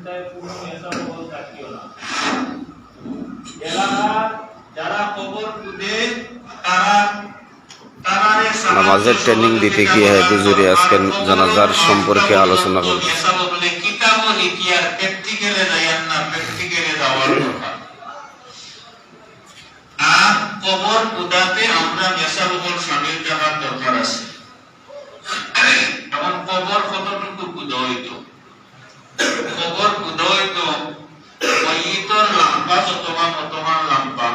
চিন্তায় কোনো মেসাবল থাকিও না। এলাকার যারা কবর খুদে নামাজের ট্রেনিং দিতে গিয়ে হুজুরি আজকে জানাজার সম্পর্কে আলোচনা করব। আর কবর খুদাতে আমরা মেসাবল শামিল করার দরকার আছে। এবং কবর কতটুকু খুদা হইতো, কবর খুদা হইতো মইয়িতর লম্বা যতমান লম্বা,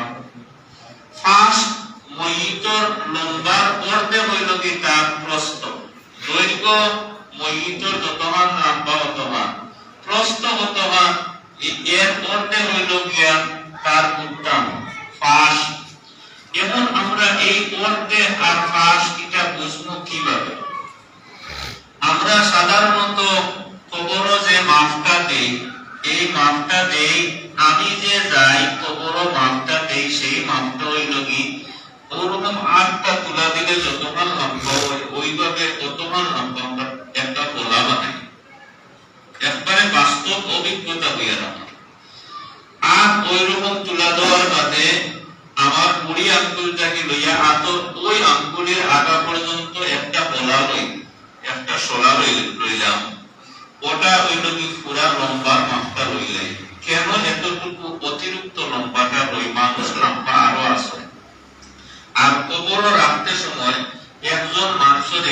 ফার্স্ট মইয়িতর লম্বার অর্ধে হইল কি তার প্রস্থ, দৈর্ঘ্য মইয়িতর যতমান লম্বা অতমান, প্রস্থ অতমান, এর অর্ধে হইল গিয়া তার উত্তম ফার্স্ট। এখন আমরা এই অর্ধে আর ফার্স্ট এটা বুঝবো কিভাবে? আমরা সাধারণত কবর যে মাপটা দেই, এই মাপটা দেই, আমি যে যাই কবর মাপটা দেই, সেই মাপটা হইল কি ওরকম 8টা তুলা দিলে যতক্ষণ লম্বা হয় ওইভাবে ততক্ষণ লম্বা আমরা একটা গোলা বানাই, একবারে বাস্তব অভিজ্ঞতা হইয়া না। আর ওই রকম তুলা দেওয়ার বাদে আমার বুড়ি আঙ্গুলটাকে লইয়া হাতর ওই আঙ্গুলের আগা পর্যন্ত একটা গোলা লই, একটা শোলা লইলাম, ওটা হইল কি পুরা লম্বার মাপটা লইলাই। কেন এতটুকু অতিরিক্ত লম্বাটা লই? মানুষ লম্বা আরো আছে। আর কবর রাখতে সময় একজন মানুষের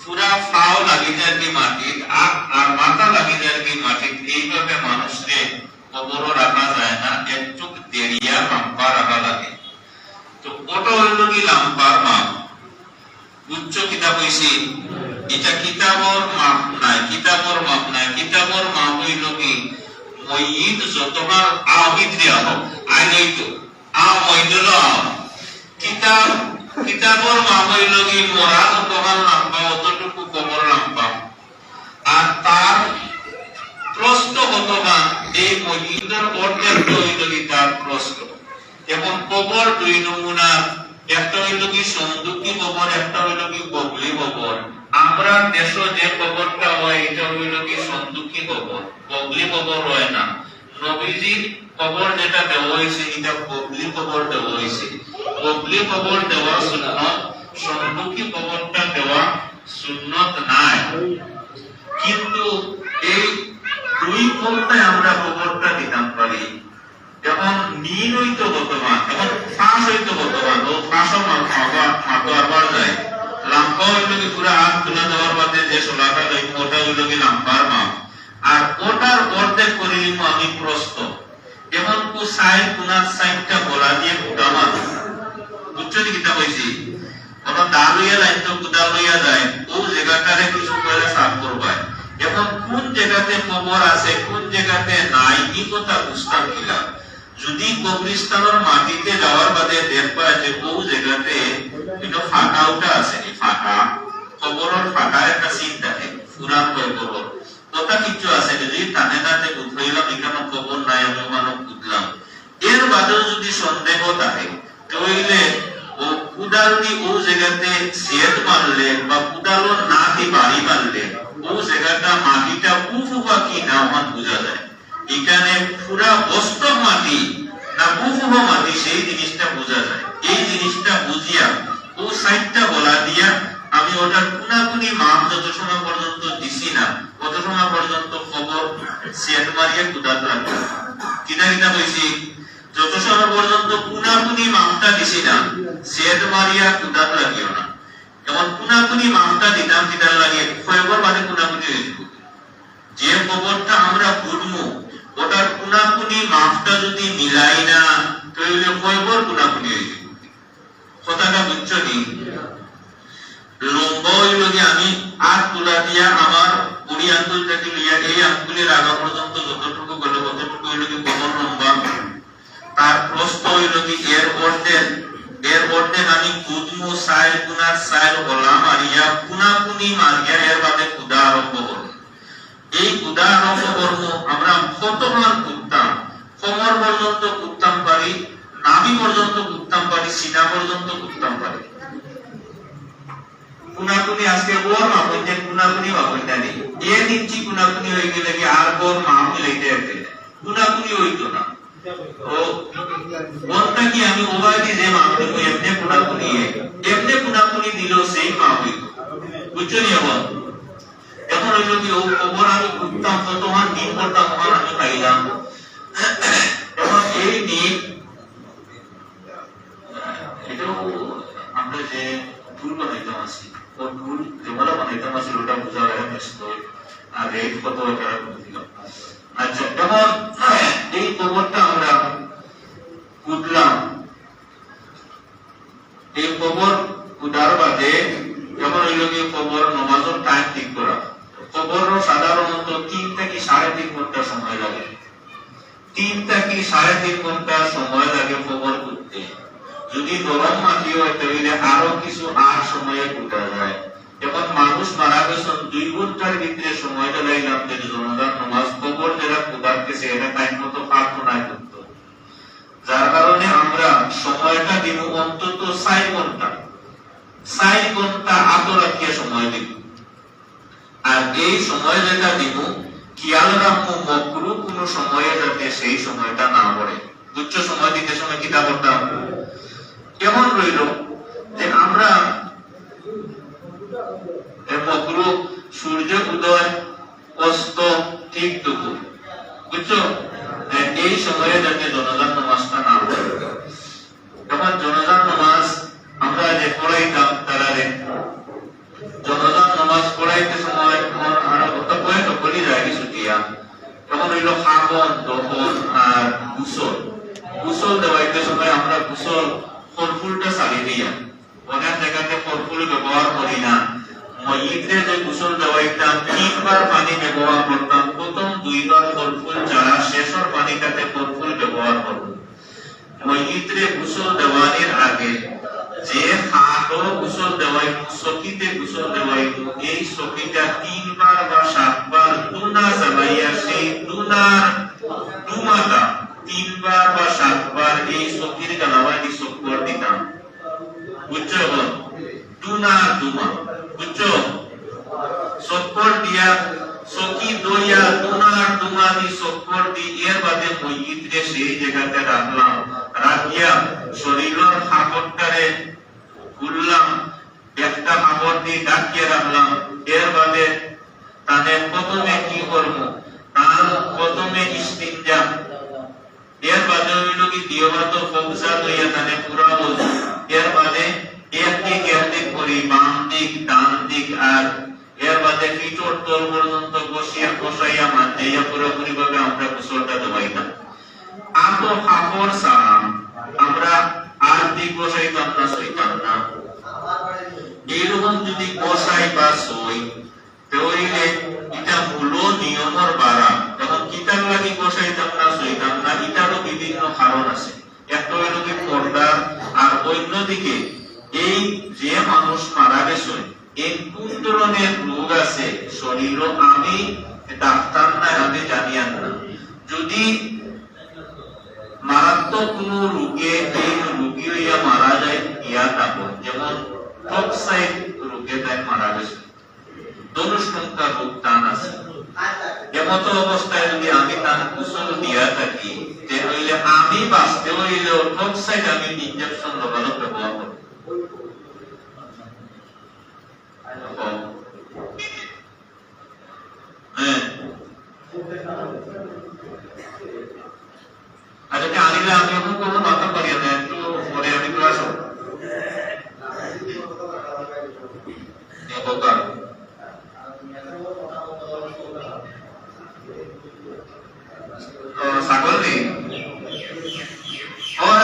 পুরা পাও লাগি যায় কি মাটির, আর মাথা লাগি যায় কি মাটির, এইভাবে মানুষকে কবর রাখা যায় না, একটু দেরিয়া লম্বা রাখা লাগে। তো ওটা হইল কি লম্বার মাপ। উচ্চ কিতাব হইছে এটা কিতাবর মাপ নাই, কিতাবর মাপ নাই, কিতাবর মাপ হইল কি মইয়িত যতবার আবিদ দেয়া হোক আইতো মইদল কিতাবর মাপ হইল কি মরা যতবার লম্বা অতটুকু কবর লম্বা, আর তার প্রস্থ কতবার এই মইয়িতের অর্ধেক হইল কি তার প্রস্থ। এবং কবর দুই নমুনা, একটা হইল কি সন্দুকি কবর, একটা হইল কি বগলি কবর। আমরা দেশ যে কবরটা হয় এটা হইল কি সন্দুকি কবর, বগলি কবর হয় না। নবীজির কবর যেটা দেওয়া হয়েছে এটা বগলি কবর দেওয়া হয়েছে। বগলি কবর দেওয়া সুন্নত, সন্দুকি কবরটা দেওয়া সুন্নত নাই। কিন্তু এই দুই কবরটাই আমরা কবরটা দিতাম পারি। এবং মিন হইতো বর্তমান, এবং ফাঁস হইতো বর্তমান, ও ফাঁসও মাতোয়ার যায়। লম্বা হইল কি পুরা হাত তুলে দেওয়ার বাদে যে সোলাটা লই ওটা হইল কি লম্বার মাপ, আর ওটার অর্ধেক করিলিম আমি প্রস্থ। এবং কু সাইড কোনার সাইডটা গলা দিয়ে ফুটামা, বুঝছো নি কিতা কইছি? ওটা দাল হইয়া যাইতো, কুদাল হইয়া যায়, ও জায়গাটারে কিছু করে সাফ করবাই। এবং কোন জায়গাতে কবর আছে কোন জায়গাতে নাই এই কথা বুঝতাম কিলা। যদি কবরস্থানের মাটিতে যাওয়ার বাদে দেখবা যে ও জায়গাতে এটা ফাঁকা উঠা আছে, ফাঁকা কবরের ফাঁকা একটা সিন থাকে, পুরান কবর কথা কিছু আছে, যদি টানে টানে উঠলাম এখানে কবর নাই, আমি মানব বুঝলাম। এর বাদেও যদি সন্দেহ থাকে তাহলে ও কুদাল দি ও জায়গাতে সেট মারলে বা কুদালও না দি বাড়ি মারলে ও জায়গাটা মাটিটা উফুফা কি না আমার বোঝা যায়। এখানে পুরা বাস্তব মাটি না উফুফা মাটি সেই জিনিসটা বোঝা যায়। এই জিনিসটা বুঝিয়া ও সাইডটা বলা দিয়া আমি ওটার কোনাকুনি মাপ যত সময় পর্যন্ত দিছি না তত সময় পর্যন্ত খবর সেট মারিয়া কুদাল রাখবো। কিনা কিনা কইছি? যত সময় পর্যন্ত কোনাকুনি মাপটা দিছি না সেট মারিয়া কুদাল লাগিও না। যেমন কোনাকুনি মাপটা দিতাম কিদাল লাগিয়ে খবর মানে কোনাকুনি হয়ে যাবে। যে কবরটা আমরা বুঝবো ওটার কোনাকুনি মাপটা যদি মিলাই না তাহলে খবর কোনাকুনি হয়ে যাবে। কথাটা বুঝছো নি? লম্বা হইল যে আমি আর তুলা দিয়া আমার বুড়ি আঙ্গুলটাকে লইয়া এই আঙ্গুলের আগা পর্যন্ত যতটুকু গেল ততটুকু হইল কি কবর লম্বা, তার প্রস্থ হইল কি এর অর্ধেক আমি কুদমু সাইড কুনার সাইড গলা মারিয়া কুনাকুনি মারিয়া এর বাদে কুদা আরম্ভ করব। এই কুদা আরম্ভ করব আমরা কতবার কুদতাম? কোমর পর্যন্ত কুদতাম পারি, নাভি পর্যন্ত কুদতাম পারি, সিনা পর্যন্ত কুদতাম পারি। কুনাকুনি আজকে ওর মাপন যে কুনাকুনি মাপনটা নেই, এর ইঞ্চি কুনাকুনি হয়ে গেলে কি আর ওর মাপ মিলাইতে গুণাগুণি হইতো না ও মনটা কি আমি ওবাদি যে মা হইব এমনি গুণাগুণি দিল সেই মা হইব বুঝছো নি এখন হইল কি ও কবর আমি ঘুরতাম তো তোমার দিন করতাম তোমার আমি পাইলাম এখন এই দিন এটাও আমরা যে ভুল বানাইতাম আছি ও ভুল যেগুলো বানাইতাম আছি ওটা বোঝা হয় ব্যস্ত আর রেট কত টাকা দিল আচ্ছা এখন এই কবরটা আমরা খুঁজলাম এই কবর খুঁজার বাদে যেমন হইল কি কবর নমাজের টাইম ঠিক করা কবর সাধারণত 3 থেকে 3.5 ঘন্টা সময় লাগে 3 থেকে 3.5 ঘন্টা সময় লাগে কবর খুঁজতে যদি গরম মাটি হয় তাহলে আরো কিছু আর সময়ে খুঁজা যায় এখন মানুষ মারা গেছেন 2 ঘন্টার ভিতরে সময়টা লাইলাম যে জনগণ নামাজ কবর যারা খুঁজাতেছে এটা টাইম মতো প্রার্থনা করতো যার কারণে আমরা সময়টা দিব অন্তত 4 ঘন্টা 4 ঘন্টা আতো রাখিয়া সময় দিব আর এই সময় যেটা দিব খেয়াল রাখবো মকরু কোন সময়ে যাতে সেই সময়টা না পড়ে উচ্চ সময় দিতে সময় কিতা করতাম কেমন রইল যে আমরা মকরু সূর্য উদয় অস্ত ঠিক দুপুর বুঝছো এই সময়ে যাতে জনজান নামাজটা না পড়ে যখন জনজান নামাজ আমরা যে পড়াইতাম তারারে জনজান নামাজ পড়াইতে সময় আরো কত বই তো বলি যায় কিছু দিয়া তখন হইল খাবন দহন আর গুসল দেওয়াইতে সময় আমরা গুসল ফলফুলটা চালিয়ে দিয়া অনেক জায়গাতে ফলফুল ব্যবহার করি না মসজিদে যে গুসল দেওয়াইতাম 3 বার পানি ব্যবহার করতাম প্রথম 2 বার ফলফুল ছাড়া শেষের পানিটাতে ফলফুল ব্যবহার করব মসজিদে গুসল দেওয়ানোর আগে যে হাতও গুসল দেওয়াইতো সকিতে গুসল দেওয়াইতো এই সকিটা 3 বার বা 7 বার দুনা জ্বালাইয়া সেই দুনার দুমাটা 3 বার বা 7 বার এই সকির গালাবাড়ি সক্কর দিতাম বুঝছো দুনা দুমা বুঝছো সক্কর দিয়া সকি দইয়া দুনার দুমা দি সক্কর দি এর বাদে মসজিদে সেই জায়গাতে রাখলাম রাখিয়া শরীরের হাতটারে খুললাম একটা কাপড় দিয়ে ঢাকিয়ে রাখলাম এর বাদে তাদের প্রথমে কি করবো তার প্রথমে ইস্তিনজা এর বাদে হইল কি দিওবাত ফকসা দইয়া তাদের পুরা বলবো এর বাদে একদিক করি বাম দিক ডান দিক আর এর বাদে পিঠোর তল পর্যন্ত বসাইয়া মাঝাইয়া পুরোপুরি ভাবে আমরা গোসলটা দেওয়াইতাম আতো কাপড় ছাড়া আমরা আর দিক বসাইতাম না সইতাম না এইরকম যদি বসাই বা সই তাহলে এটা মূল নিয়মের বাড়া যখন কিতাব লাগি বসাইতাম না সইতাম না এটারও বিভিন্ন কারণ আছে একটা হইল কি পর্দা আর অন্যদিকে এই যে মানুষ মারা গেছে এই কোন ধরনের রোগ আছে শরীর আমি ডাক্তার না আমি জানি না যদি মারাত্মক কোন রোগে এই রোগী হইয়া মারা যায় ইয়া তারপর যেমন টক্সাইড রোগে তাই মারা গেছে ধনুষ্ণঙ্কা রোগ টান আছে এমত অবস্থায় যদি আমি তার কুশল দিয়া থাকি তাহলে আমি বাঁচতে হইলে টক্সাইড আমি ইনজেকশন লাগানো ব্যবহার করব আচ্ছা আনিলে আমি এখন কোনো মাথা পারি না একটু পরে আমি ক্লাস ছাগল নেই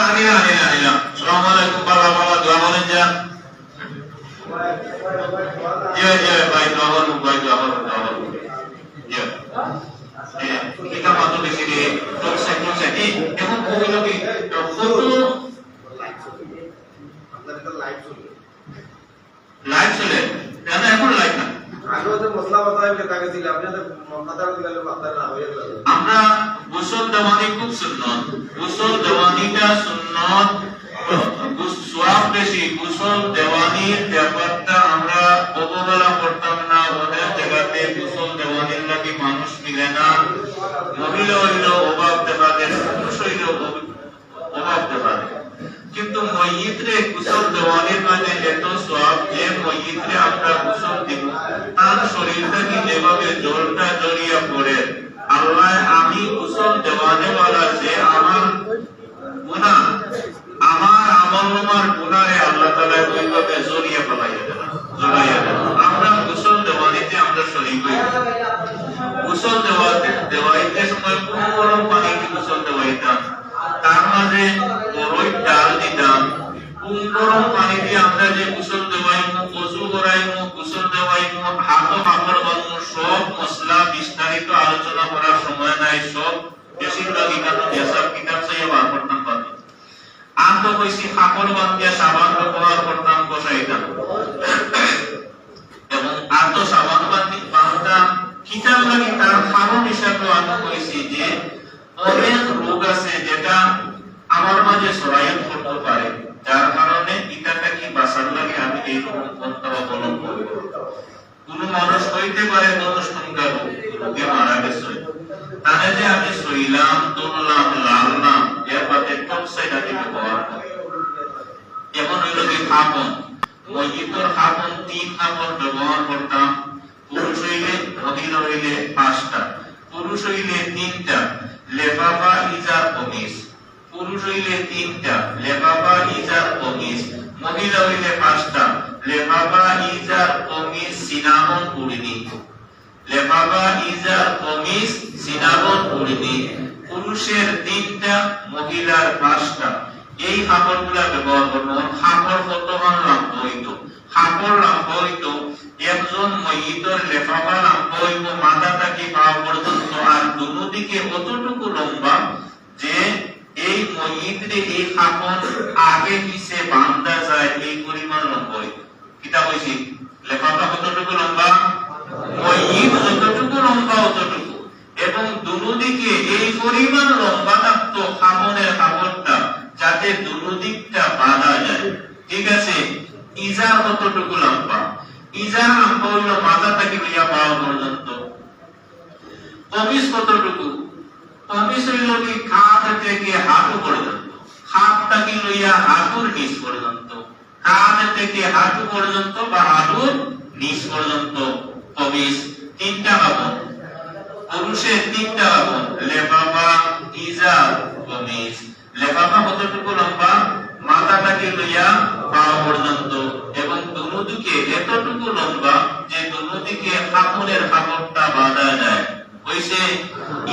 আনিলাম সালাম আলাইকুম বাবা বাবা দোয়া বলেন যা ভাই দোয়া বলুন ভাই দোয়া বলুন এটা মাত্র বেশি রে টক্সাইড এখন কইল কি ফটো লাইভ চলে কেন এখন লাইভ না আগে তো মশলা বাতায় বলে কাকে দিলে আপনি তো মাথা দিলে মাথা না হয়ে গেল আমরা গোসল দেওয়ানি খুব সুন্নত গোসল দেওয়ানিটা সুন্নত সওয়াব বেশি গোসল দেওয়ানির ব্যাপারটা আমরা অবহেলা করতাম না অনেক জায়গাতে গোসল দেওয়ানির লাগি মানুষ মিলে না মহিলা হইল অভাব উপরে বড়ই ডাল দিতাম, গরম পানি দিয়ে আমরা যে গোসল দেওয়াইমু, ওযু করাইমু, গোসল দেওয়াইমু, হাত কাপড় বাঁধমু, সব মশলা বিস্তারিত আলোচনা করার সময় নাই। সব বেশিরভাগ এখানে এসব কিতাব চাইয়া বার করতাম পারি। আর তো কইছি কাপড় বাঁধিয়া সাবান ব্যবহার করতাম, বসাইতাম এবং আর তো সাবান বাঁধতাম কিতাব লাগি। তার কারণ হিসাবে আমি কইছি যে অনেক রোগ আছে যেটা আমার মাঝে ছড়াইয়া পড়তে পারে, যার কারণে ইটাটা কি বাঁচার লাগে আমি এইরকম পন্থা অবলম্বন করব। কোন মানুষ হইতে পারে মনস্কঙ্কার রোগে মারা গেছে, তাহলে যে আমি সইলাম, তুললাম, লাললাম, এর বাদে টপ সাইডা দিতে ব্যবহার করি। যেমন হইল কি খাপন, মসজিদের খাপন 3 খাপন ব্যবহার করতাম। পুরুষ হইলে, মহিলা হইলে 5টা, পুরুষ হইলে 3টা, লেফাফা, ইজার, কমিজ। পুরুষ হইলে 3টা, লেফাফা, ইজার, কমিজ। মহিলা হইলে 5টা, লেফাফা, ইজার, কমিজ, সিনামন, উড়নি। লেফাফা, ইজার, কমিজ, সিনামন, উড়নি। পুরুষের 3টা, মহিলার 5টা। এই কাপড়গুলা ব্যবহার করবো। কাপড় কতক্ষণ লাগবে হইতো? কাপড় লাগবে হইতো একজন মহিলার লেফাফা লাগবে হইতো মাথা থেকে পা পর্যন্ত, আর দুদিকে অতটুকু লম্বা যে এই মহিলাদের এই কাপড় আগে পিছে বাঁধা যায়, এই পরিমাণ লম্বা হইতো। কিতা কইছি? লেফাফা কতটুকু লম্বা? মহিলা যতটুকু লম্বা অতটুকু, এবং দুদিকে এই পরিমাণ লম্বা থাকতো কাপড়ের কাপড়টা, যাতে দুদিকটা বাঁধা যায়। ঠিক আছে? ইজার কতটুকু লম্বা? ইজার লম্বা হইল মাথা থেকে লইয়া পা পর্যন্ত। কমিজ কতটুকু? কমিজ হইল কি কাঁধ থেকে হাঁটু পর্যন্ত, হাতটাকে লইয়া হাঁটুর নিচ পর্যন্ত, কাঁধ থেকে হাঁটু পর্যন্ত বা হাঁটুর নিচ পর্যন্ত কমিজ। 3টা কাপড়, পুরুষের 3টা কাপড়, লেফাফা, ইজার, কমিজ। লেফাফা কতটুকু লম্বা? মাথাটাকে লইয়া পা পর্যন্ত, এবং দুদিকে এতটুকু লম্বা যে দুদিকে কাপড়ের কাপড়টা বাঁধা যায়। হইছে?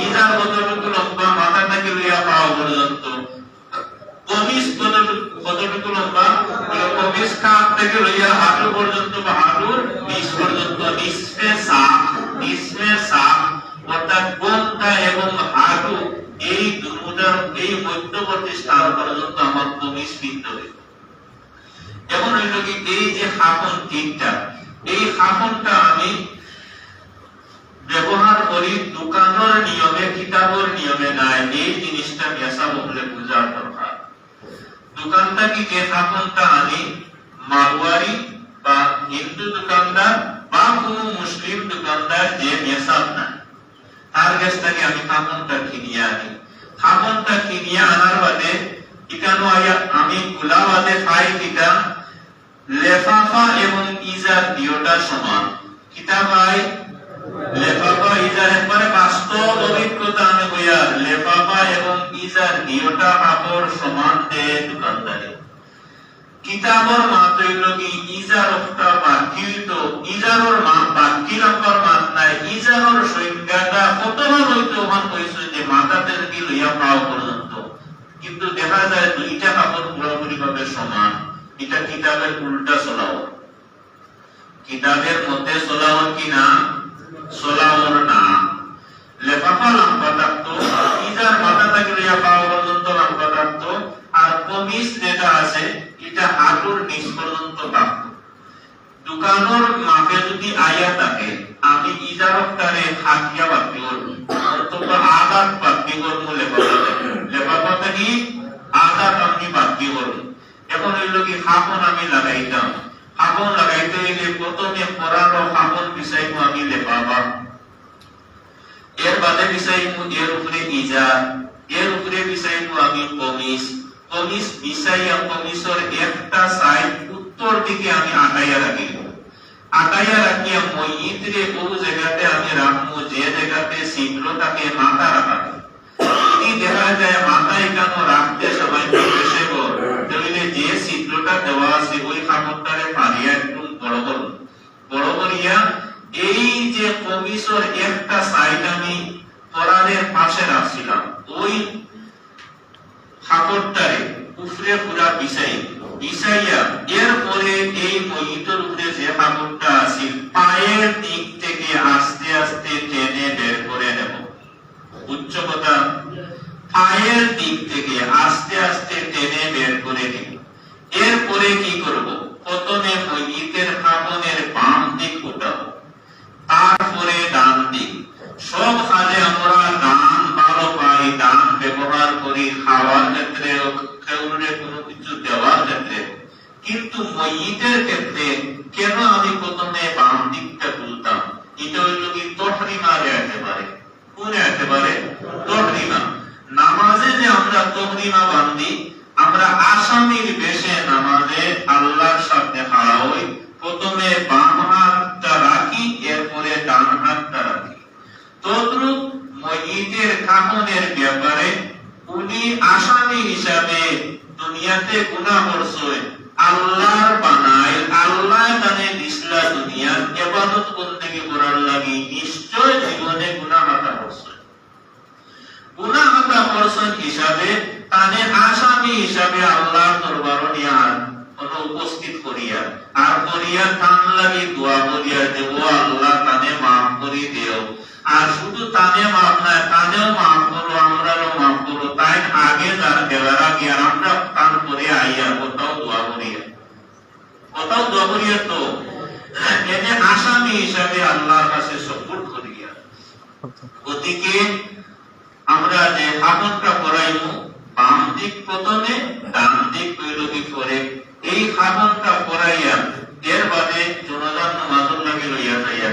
ইজার কতটুকু লম্বা? মাথাটাকে লইয়া পা পর্যন্ত। কমিজ কতটুকু লম্বা? কমিজ কাঁধ থেকে লইয়া হাঁটু পর্যন্ত বা হাঁটুর নিচ পর্যন্ত। নিচে সাপ, নিচে সাপ অর্থাৎ কোনটা এবং হাঁটু এই দুটার এই মধ্যবর্তী স্থান পর্যন্ত আমার কমিজ পিনতে হবে। যেমন হইল কি এই যে খাপন 3টা, এই খাপনটা আমি ব্যবহার করি দোকানের নিয়মে, কিতাবের নিয়মে নাই। এই জিনিসটা মেসা বলে বুঝার দরকার। দোকানটা কি যে খাপনটা আনি মারওয়ারি বা হিন্দু দোকানদার বা কোন মুসলিম দোকানদার যে মেসাব না, তার কাছ থেকে আমি খাপনটা কিনিয়ে আনি। খাপনটা কিনিয়ে আনার বাদে এখানে আমি খোলা বাদে পাই কিটা লেফাফা এবং ইজার দুইটা সমান। কিতা ভাই? লেফাফা ইজার একবারে বাস্তব অভিজ্ঞতা আমি কইয়া, লেফাফা এবং ইজার দুইটা কাপড় সমান দে দোকানদারে। কিতাবর মাত হইল কি ইজারটা বাকি, তো ইজারর মাপ বাকি নাম্বার মাত নাই। ইজারর সংজ্ঞাটা কতবার হইতো ওখান কইছে যে মাথা থেকে লইয়া পাও পর্যন্ত, কিন্তু দেখা যায় 2টা কাপড় পুরোপুরি ভাবে সমান। এটা কিতাবের উল্টা চলাও। কিতাবের মধ্যে চলাও কি না? চলাওর না। লেফাফা লম্বা থাকতো, ইজার মাথা থেকে লইয়া পাও পর্যন্ত লম্বা থাকতো, আর কমিজ যেটা আছে এটা হাঁটুর নিচ পর্যন্ত থাকতো। দোকানের মাপে যদি আয়া থাকে আমি ইজারটারে খাটিয়া বাকি করব, অন্তত আঘাত বাকি করবো। লেফাফাটা কি আঘাত আমি বাকি করবো। এখন হইল কি খাপন আমি লাগাইতাম। খাপন লাগাইতে হইলে প্রথমে পরানো খাপন বিছাইবো আমি লেফাফা, এর বাদে বিছাইবো এর উপরে ইজার, এর উপরে বিছাইবো আমি কমিজ। কমিজ বিছাইয়া কমিজের একটা সাইড উত্তর দিকে আমি আটাইয়া রাখি। আটাইয়া রাখিয়া মইত্রে ও জায়গাতে আমি রাখবো যে জায়গাতে ছিদ্রটাকে মাথা রাখা। যদি দেখা যায় মাথা এখানে রাখতে সবাই বেশি তাহলে যে ছিদ্রটা দেওয়া আছে ওই কাপড়টারে পারিয়া একটু বড় করুন। বড় করিয়া এই যে কমিজের একটা সাইড আমি পরানের পাশে রাখছিলাম, ওই কাপড়টারে উপরে পুরা বিছাইয়া এরপরে এই মইতের উপরে যে কাপড়টা আছে পায়ের দিক থেকে আস্তে আস্তে টেনে বের করে নেব। উচ্চ কথা, পায়ের দিক থেকে আস্তে আস্তে টেনে বের করে নিব। এরপরে কি করব? প্রথমে মইতের কাপড়ের বাম দিক উঠাবো, তারপরে ডান দিক। সব কাজে আমরা ডান ভালো পাই, ডান ব্যবহার করি, খাওয়ার ক্ষেত্রে, খেউরে কোনো কিছু দেওয়ার ক্ষেত্রে। কিন্তু মইতের ক্ষেত্রে কেন আমি প্রথমে বাম দিকটা তুলতাম? এটা হইল কি তহরিমা যেতে পারে, কোনে যেতে পারে তহরিমা। নামাজে যে আমরা তহরিমা বান্ধি, আমরা আসামির বেশে নামাজে আল্লাহর সামনে খাড়া হই, প্রথমে বাম হাতটা রাখি, এরপরে ডান হাতটা রাখি। তদ্রূপ মইতের কাফনের ব্যাপারে উনি আসামি হিসাবে দুনিয়াতে গুনাহ করছেন, আল্লাহর বানায়, আল্লাহ তানে দিসলা দুনিয়ার ইবাদত বন্দেগী করার লাগি, নিশ্চয় জীবনে গুনাহ হাতা করছেন। গুনাহ হাতা করছেন হিসাবে তানে আসামি হিসাবে আল্লাহর দরবারে নিয়া উপস্থিত করিয়া আর করিয়া তান লাগি দোয়া করিয়া দেব, আল্লাহ তানে মাফ করি দেও। আর শুধু তানে মাফ না, তানেও মাফ করো, আমরাও মাফ করো। তাই আগে যার গেলার আগে আমরা তান করে আইয়া কোথাও দোয়া করিয়া তো এনে আসামি হিসাবে আল্লাহর কাছে সপোর্ট করিয়া। ওদিকে আমরা যে কাপড়টা পরাইবো, বাম দিক প্রথমে, ডান দিক কইলকি পরে, এই কাপড়টা পরাইয়া এর বাদে জনজান নামাজের লাগি লইয়া যাইয়া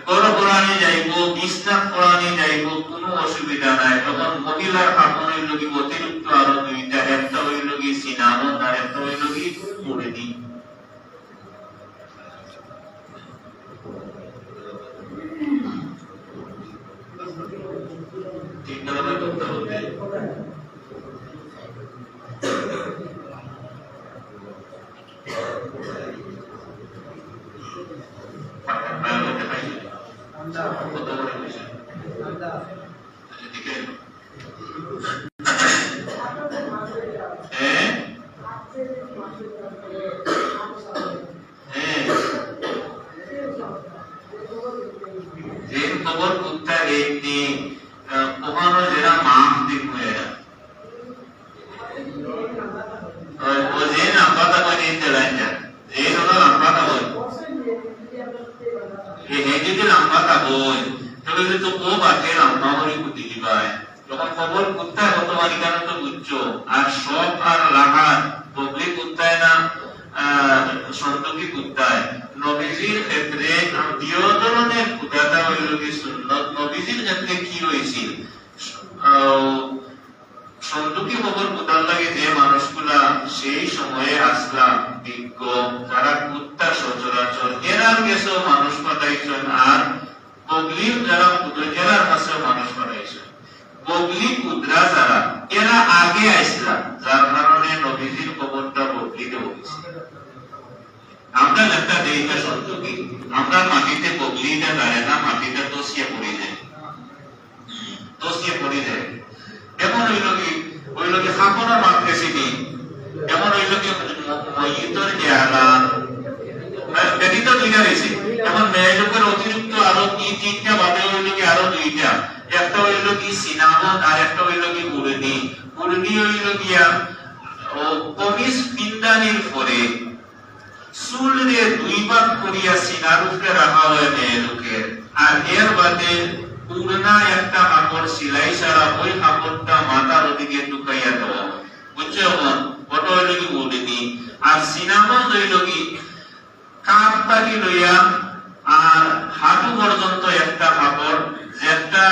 গড় পড়ানি যাইব, বিছনাত পড়ানি যাইব, কোনো অসুবিধা নাই। তখন মহিলার কাপড় হইল কি অতিরিক্ত আরো দুইটা, একটা হইল কি সিনামন আর একটা হইল কি মুড়েদি। ঠিক না ভাই? করতে হবে। খবর কুত্তা একটি ওখানে যারা মাফ দিক হয়ে ও যে নাম্বারটা করে নিতে লাইন যে হলো নাম্বারটা বল এই যদি নাম্বারটা বল তবে তো ও বাকি নাম্বার হরি কুতি দিবায় যখন খবর কুত্তা হতো মালিকানা তো বুঝছো। আর সব আর লাগান পাবলিক কুত্তায় না সন্তকি কুত্তায়। নবীজির ক্ষেত্রে দ্বিতীয় ধরনের কুত্তাটা হইল কি সুন্নত। নবীজির ক্ষেত্রে কি রয়েছিল? সন্তকি খবর কুত্তার লাগে যে মানুষগুলা সেই সময়ে আসলাম বিজ্ঞ, যারা কুত্তা সচরাচর এরার গেছে মানুষ পাঠাইছেন, আর বগলির যারা কুদরার কাছে মানুষ পাঠাইছেন। বগলি কুদরা যারা এরা আগে আসলাম, যার কারণে নবীজির খবরটা বগলিতে হয়েছে। আমরা একটা দেইটা সত্য কি আমরা মাটিতে বগলিটা দাঁড়ায় না, মাটিটা তসিয়ে পড়ে যায়। এমন হইল কি খাপড়া মারতেছি নি, এমন হইল কি মইয়িতর এলান ব্যতীত দুইটা রয়েছে। এমন মেয়েলোকের অতিরিক্ত আরো তিনটা বাদে হইল কি আরো দুইটা। একটা হইল কি সিনামত আর একটা হইল কি উড়নি। উড়নি হইল গিয়া কমিজ পিন্দানির পরে চুলরে দুই ভাগ করিয়া সিনার উপরে রাখা হয় মেয়েলোকের, আর এর বাদে উড়না একটা কাপড় সিলাই ছাড়া ওই কাপড়টা মাথার ওদিকে ঢুকাইয়া দেওয়া হয়। বুঝছো? ওটা হইল কি উড়নি। আর সিনামত হইল কি কাপ পাকি লইয়া আর হাঁটু পর্যন্ত একটা কাপড়, যেটা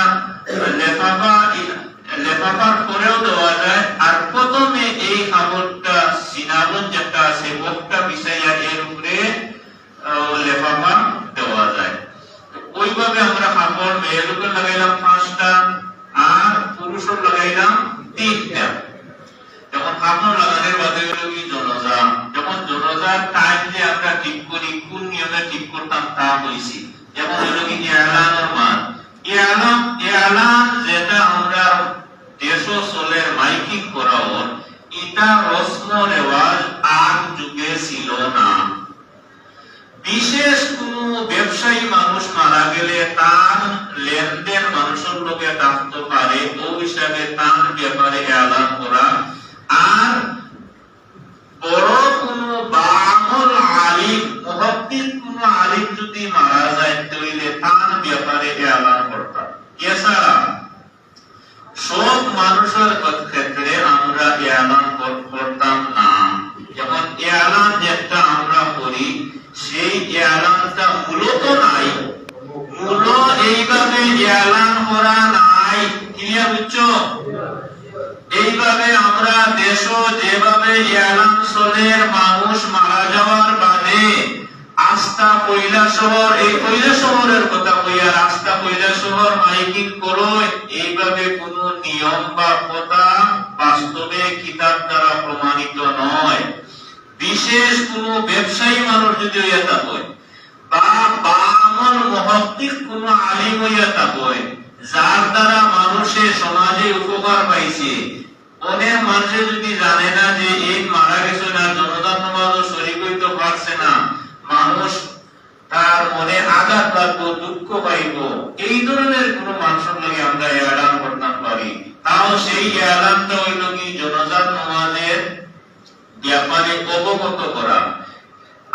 লেফাফার পরেও দেওয়া যায়। আর প্রথমে এই কাপড়টা সিনাবন যেটা আছে ওটা বিছাইয়া এর উপরে লেফাফা দেওয়া যায়। ওইভাবে আমরা কাপড় মেয়ের উপরে লাগাইলাম 5টা আর পুরুষের লাগাইলাম 3টা। যখন কাপড় লাগানোর বাদে হলো কি জনজা, যখন জনজার টাইম যে আমরা ঠিক করি, কোন নিয়মে ঠিক করতাম তা হইছি। যেমন হলো কি এলানোর মান, এলান যেটা ইটা রসম রেওয়াজ আগ যুগে ছিল না। বিশেষ কোন ব্যবসায়ী মানুষ মারা গেলে তার লেনদেন মানুষের লোকে থাকতে পারে, ও হিসাবে তার ব্যাপারে এলান করা। আর বড় কোন বামল আলিম মুহাদ্দিস কোন আলিম যদি মারা যায় তাহলে তার ব্যাপারে এলান করতাম। এছাড়া সব মানুষের ক্ষেত্রে আমরা এলান করতাম না। যেমন এলান যেটা আমরা করি সেই এলানটা মূলত নাই, মূল এইভাবে এলান করা নাই। ক্লিয়ার বুঝছো? এইভাবে আমরা দেশ যেভাবে এলান চলে মানুষ মারা যাওয়ার বাদে আস্থা কৈলাসহর, এই কৈলাসহরের কথা কইয়া রাস্তা কৈলাসহর মাইকিং করো, এইভাবে কোন নিয়ম বা কথা বাস্তবে কিতাব দ্বারা প্রমাণিত নয়। বিশেষ কোন ব্যবসায়ী মানুষ যদি হইয়া থাকে বা বামল মুহাদ্দিস কোন আলিম হইয়া থাকে যার দ্বারা মানুষের সমাজে উপকার পাইছে, অনেক মানুষে যদি জানে না যে এই মারা গেছে না, জনতার নামাজও শরীক হইতে পারছে না, মানুষ তার মনে আঘাত লাগবো, দুঃখ পাইব, এই ধরনের কোন মানুষের লগে আমরা এলান করতে পারি। তাও সেই এলানটা হইল কি জনতার নামাজের ব্যাপারে অবগত করা।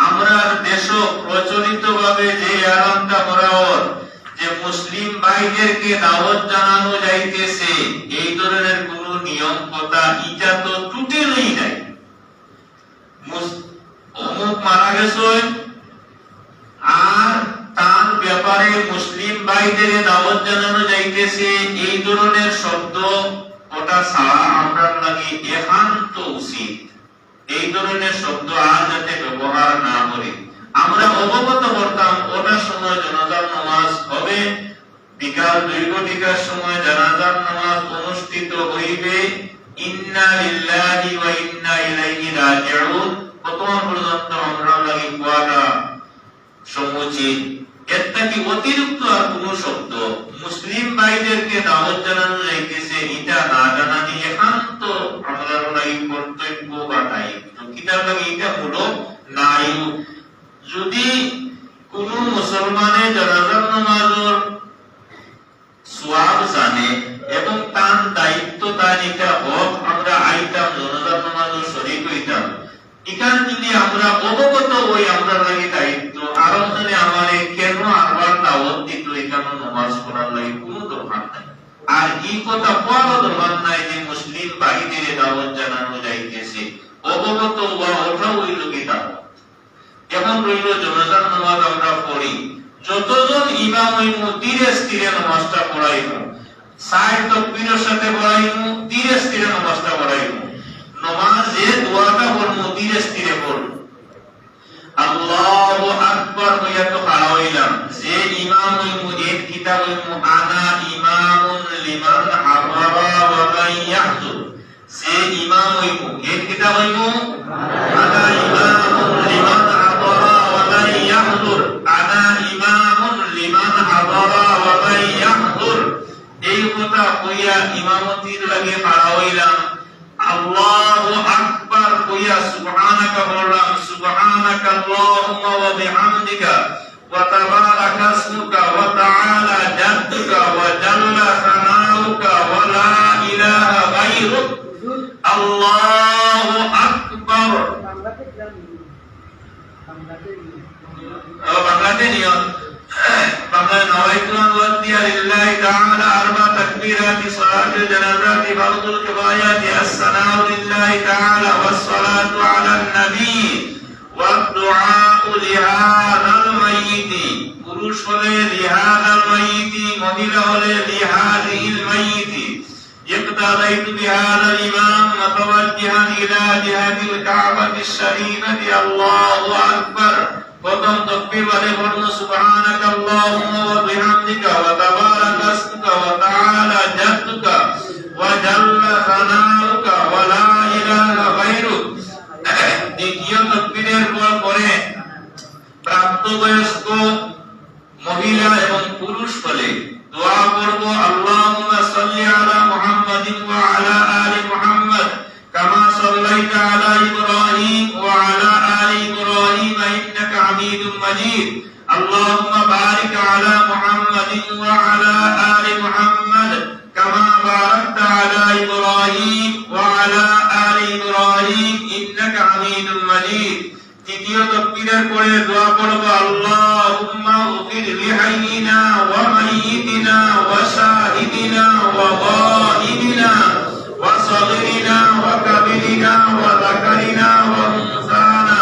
আমরা দেশ প্রচলিত ভাবে যে এলানটা করা হয় যে মুসলিম ভাইদেরকে দাওয়াত জানানো যাইতেছে, এই ধরনের কোন নিয়ম কথা ইটা তো টোটালি নাই। অমুক মারা গেছে আর তার ব্যাপারে মুসলিম ভাইদের দাওয়াত জানানো যাইতেছে, এই ধরনের শব্দ ওটা ছাড়া আমরা লাগি একান্ত উচিত এই ধরনের শব্দ আর যাতে ব্যবহার না করি। আমরা অবগত করতাম ওটার সময় জানাজার নামাজ হবে, বিকাল 2 ঘটিকার সময় জানাজার নামাজ অনুষ্ঠিত হইবে, ইন্না লিল্লাহি ওয়া ইন্না ইলাইহি রাজিউন। বর্তমান পর্যন্ত আমরা লাগি কোয়াটা সমুচিত। এর থেকে অতিরিক্ত আর কোন শব্দ মুসলিম ভাইদেরকে দাওয়াত জানানো যাইতেছে এটা না জানানি একান্ত আমরা লাগি কর্তব্য বা দায়িত্ব। কিতাব লাগি এটা হলো নাই। যদি কোন মুসলমানে জানাজার নামাজের সওয়াব জানে এবং তার দায়িত্ব তার এটা হোক, আমরা আইতাম জানাজার নামাজের শরীক হইতাম, এখান যদি আমরা অবগত হই আমরা লাগি দায়িত্ব, আরো জনে আমারে কেন আবার দাওয়াত দিত এখানে নামাজ পড়ার লাগি কোনো দরকার নাই। আর এই কথা বড় দরকার নাই যে মুসলিম ভাইদের দাওয়াত জানানো যাইতেছে, অবগত হওয়া ওটাও হইল কি দাওয়াত। যেমন রইল জানাজার নামাজ আমরা পড়ি, যতজন ইমাম হইমু ধীরে স্থিরে নামাজটা পড়াইমু, 60 তাকবীরের সাথে পড়াইমু, ধীরে স্থিরে নামাজটা পড়াইমু। নামাজে দোয়াটা পড়মু ধীরে স্থিরে পড়মু। আল্লাহু আকবার হইয়া তো খাড়া হইলাম, যে ইমাম হইমু এক কিতাব হইমু আনা ইমামুন লিমান হারাবা ওয়া মান ইয়াহজুর, যে ইমাম হইমু এক কিতাব হইমু আনা ইমামুন লিমান হারাবা ওয়া মান ইয়াহজুর, আনা ইমামুন লিমান হারাবা ওয়া মান ইয়াহজুর। এই কথা কইয়া ইমামতির লাগে খাড়া হইলাম, আল্লাহু আকবার কইয়া সুবহানাকা বললাম, সুবহানাকা আল্লাহুম্মা ওয়া বিহামদিকা ওয়া তাবারাকা ইসমুকা ওয়া তাআলা জাদ্দুকা ওয়া জাল্লা সানাউকা ওয়া লা ইলাহা গায়রুক, আল্লাহু আকবার। বাংলাতে নিয়ম বাংলা নওয়াইতু আন ওয়াদিয়া লিল্লাহি তাআলা আরবা তাকবীরাতি সালাতুল জানাজাতি ফারদুল কিফায়াতি আসসালামু লিল্লাহি তাআলা ওয়াস সালাতু আলান নবী ওয়াদ দুআউ লিহাদাল মাইয়িতি। পুরুষ হলে লিহাদাল মাইয়িতি, মহিলা হলে লিহাদিল মাইয়িতি। ইকতাদাইতু বিহাদাল ইমাম মুতাওয়াজ্জিহান ইলা জিহাতিল কাবাতিশ শরীফাতি। আল্লাহু আকবার। প্রথম তাকবীর বাদে পড়ো সুবহানাকা আল্লাহুম্মা ওয়া বিহামদিকা ওয়া তাবারাকা ইসমুকা ওয়া তাআলা জাদ্দুকা ওয়া জাল্লা সানাউকা ওয়া লা ইলাহা গায়রুক। দ্বিতীয় তাকবীরের পরে প্রাপ্তবয়স্ক মহিলা এবং পুরুষ হলে দোয়া করব, আল্লাহুম্মা সাল্লি আলা মুহাম্মাদিন ওয়া আলা আলি মুহাম্মাদ কামা সাল্লাই على محمد وعلى آل محمد كما باركت على إبراهيم وعلى آل إبراهيم إنك حميد مجيد তৃতীয় তাকবীরের পরে দোয়া করব আল্লাহুম্মা গফির লিহাইয়িনা ওয়া মাইয়িতিনা ওয়া শাহিদিনা ওয়া গায়িবিনা ওয়া সাগীরিনা ওয়া কাবীরিনা ওয়া যাকারিনা ওয়া উনসানা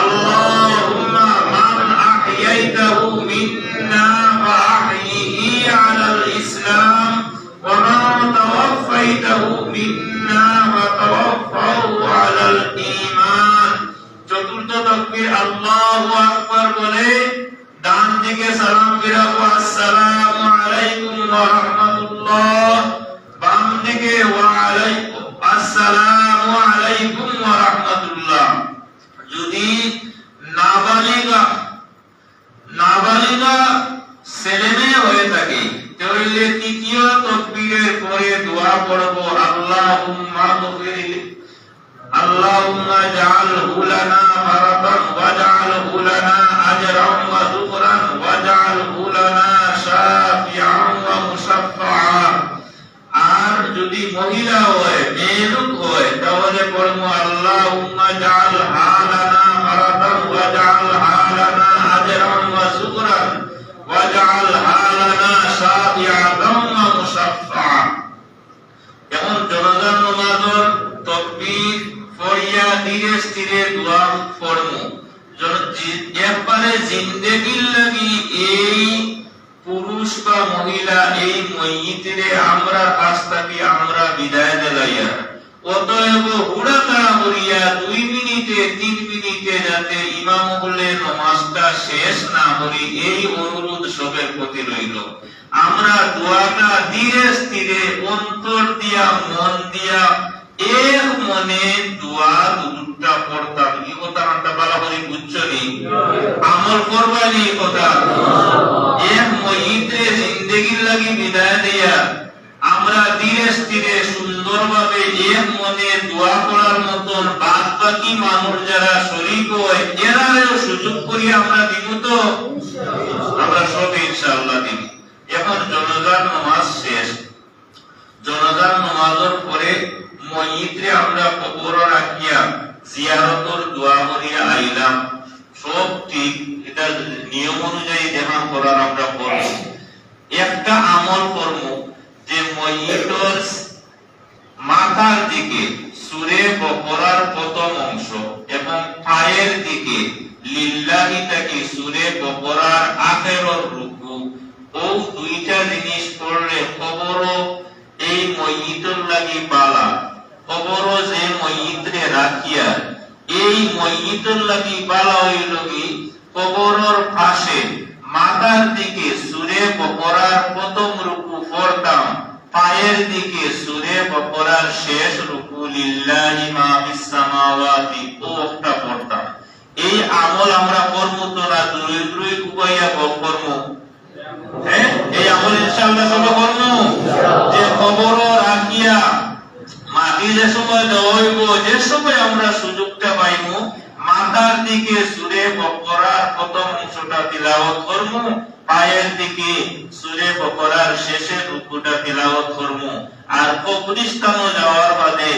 আল্লাহুম্মা মান আহইয়াইতাহু মিন্না ফা আহইহি আলাল ইসলাম ওয়া মান তাওয়াফাইতাহু মিন্না ফা তাওয়াফাহু আলাল ঈমান। চতুর্থ তাকবীর আল্লাহু আকবার বলে ডান দিকে সালাম ফিরাবো আসসালামু আলাইকুম ওয়া রাহমাতুল্লাহ, বাম দিকে ওয়া আলাইকুম আসসালামু আলাইকুম ওয়া রাহমাতুল্লাহ। যদি নাবালিগা ছেলেমেয়ে হয়ে থাকে তাহলে তৃতীয় তাকবীরের পরে দোয়া করব আল্লাহুম্মা গফির اللهم اجعله لنا فرطا واجعله لنا اجرا وذكرا واجعله لنا شافعا ومشفعا। আর যদি মহিলা হয় মেয়ে লোক হয় তাহলে পড়বো আল্লাহুম্মা জাআল হালানা ফারাতান ওয়াজআল হালানা আজরান ওয়া শুকরান ওয়াজআল হালানা শাফিআতান ওয়া মুশাফফা। যেমন জনাজার নামাজের তাকবীর পড়িয়া ধীরে স্থিরে দোয়া পড়মু একবারে জিন্দেগির লাগি এই পুরুষ বা মহিলা এই মইয়িতরে আমরা কাছ থেকে আমরা বিদায় দিলাইয়া অতএব হুড়া তাড়া করিয়া 2 মিনিটে 3 মিনিটে যাতে ইমাম বলে নামাজটা শেষ না করি এই অনুরোধ সবের প্রতি রইল। আমরা দোয়াটা ধীরে স্থিরে অন্তর দিয়া মন দিয়া এক মনে দোয়া দুরুদটা পড়তাম। এই কথাটা বলা বলি বুঝছনি, আমল করবানি কথা এক মইয়িতরে জিন্দেগির লাগি বিদায় দিয়া আমরা ধীরে স্থিরে সুন্দরভাবে এক মনে দোয়া করার মতন বাদ বাকি মানুষ যারা শরীক হয় এরাও সুযোগ করি আমরা দিব তো আমরা সব ইনশাআল্লাহ দিব। এখন জনাজার নামাজ শেষ, জনাজার নামাজের পরে মইয়িতরে আমরা কবর রাখিয়া জিয়ারতের দোয়া করিয়া আইলাম, সব ঠিক, এটা নিয়ম অনুযায়ী যেমন করার আমরা করব। একটা আমল করব যে মইয়িতের মাথার দিকে সূরে বকরার প্রথম অংশ এবং পায়ের দিকে লিল্লাহি থেকে সূরে বকরার আখেরের রুকু ও দুইটা জিনিস পড়লে কবর এই মইয়িতের লাগি বালা, কবর যে মইয়িতরে রাখিয়া এই মইয়িতের লাগি বালা হইল কি কবরের পাশে মাথার দিকে সূরে বকরার প্রথম রুকু পড়তাম, পায়ের দিকে সূরে বকরার শেষ রুকু লিল্লাহি মা ফিস সামাওয়াতি ওটা পড়তাম। এই আমল আমরা করব তো না দূরে দূরে কুবাইয়া করব? হ্যাঁ, এই আমল ইনশাআল্লাহ সব করব। যে কবর রাখিয়া মাটি যে সময় দেওয়াইব, যে সময় আমরা সুযোগটা পাইব মাথার দিকে সূরে বকরার প্রথম অংশটা তিলাওয়াত করব, পায়ের দিকে সূরে বকরার শেষের রুকুটা তিলাওয়াত করব। আর কবরস্থানে যাওয়ার বাদে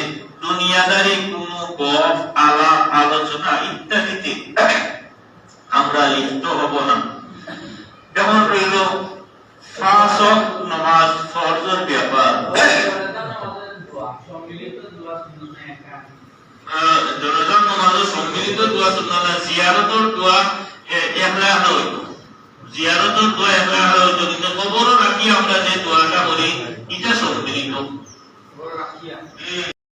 দুনিয়াদারি কোনো গপ আলাপ আলোচনা ইত্যাদিতে আমরা লিপ্ত হব না। যেমন রইল পাঁচ ওয়াক্ত নামাজ ফরজের ব্যাপার, জনাজার নামাজ সম্মিলিত দোয়া সুন্নাত, জিয়ারতের দোয়া একলা হইল, জিয়ারতের দোয়া একলা হইল, কিন্তু কবর রাখি আমরা যে দোয়াটা করি এটা সম্মিলিত।